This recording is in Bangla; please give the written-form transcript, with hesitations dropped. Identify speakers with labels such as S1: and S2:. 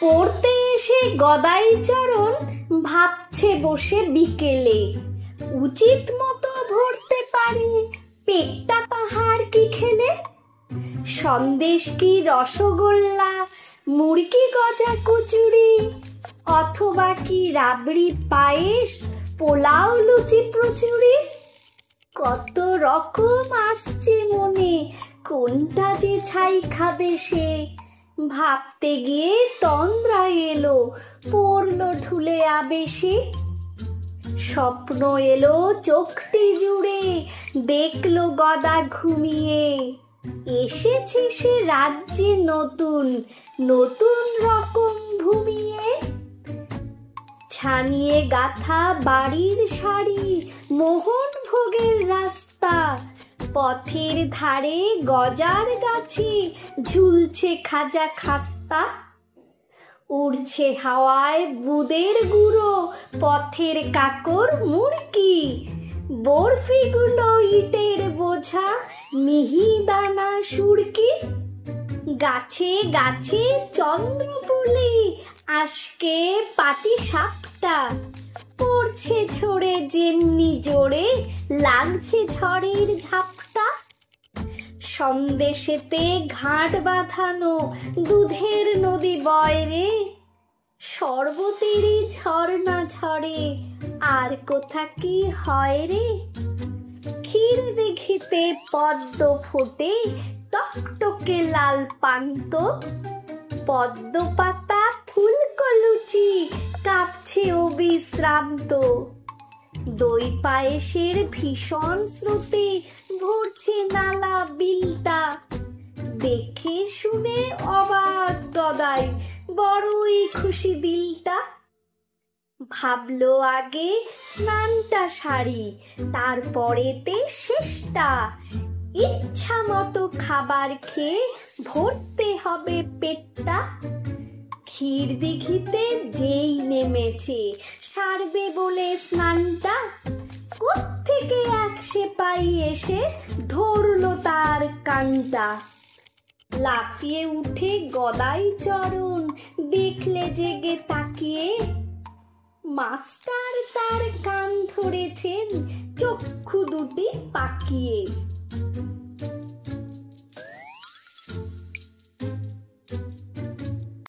S1: পড়তে এসে গদাই চরণ ভাবছে বসে বিকেলে, উচিত মতো ভরতে পারে পেটটা তাহার কি খেলে। সন্দেশ কি রসগোল্লা, মুড়কি গজা কচুরি, অথবা কি রাবড়ি পায়েস, পোলাও লুচি প্রচুরি। কত রকম আসছে মনে, কোনটা যে ছাই খাবে সে। ভাবতে গিয়ে তন্দ্রা এলো, পড়লো ঢুলে আবেশে। স্বপ্ন এলো চোখটি জুড়ে, দেখলো গদা ঘুমিয়ে। এসেছে সে রাজ্যে নতুন, নতুন রকম ভূমিয়ে। ছানিয়ে গাথা বাড়ির শাড়ি, মোহন ভোগের রাস্তা, পথের ধারে গজার গাছে ঝুলছে খাজা খাস্তা। উড়ছে হাওয়ায় বুদের গুঁড়ো, পথের কাকর মুড়কি, বরফিগুলো ইটের বোঝা, মিহিদানা সুরকি। গাছে গাছে চন্দ্রপুলি, আজকে পাটি সাপটা, পড়ছে ঝরে যেমনি জোরে, লাগছে ঝড়ের ঝাপটা। সন্দেশেতে ঘাট বাঁধানো দুধের নদী বয় রে, শরবতেরই ঝর্ণা ঝরে, আর কোথা কি হয় রে। ক্ষীর দিঘিতে পদ্ম ফোটে, টকটকে লাল পান্ত, পদ্ম পাতা ফুলকলুচি, কাঁপছে অবিশ্রান্ত। দই পায়েসের ভীষণ স্রোতে ভরছে নালা বিলটা, দেখে শুনে অবাক গদাই, বড়ই খুশি দিলটা। ভাবলো আগে স্নানটা সারি, তারপরেতে শেষটা। ইচ্ছা মতো খাবার খেয়ে ভরতে হবে পেটটা। ক্ষীর দিঘিতে যেই নেমেছে, সারবে বলে স্নানটা, কোত্থেকে এক সেপাই এসে ধরলো তার কানটা। লাফিয়ে উঠে গদাই চরণ, দেখলে জেগে তাকিয়ে, মাস্টার তার কান ধরেছেন চক্ষু দুটি পাকিয়ে।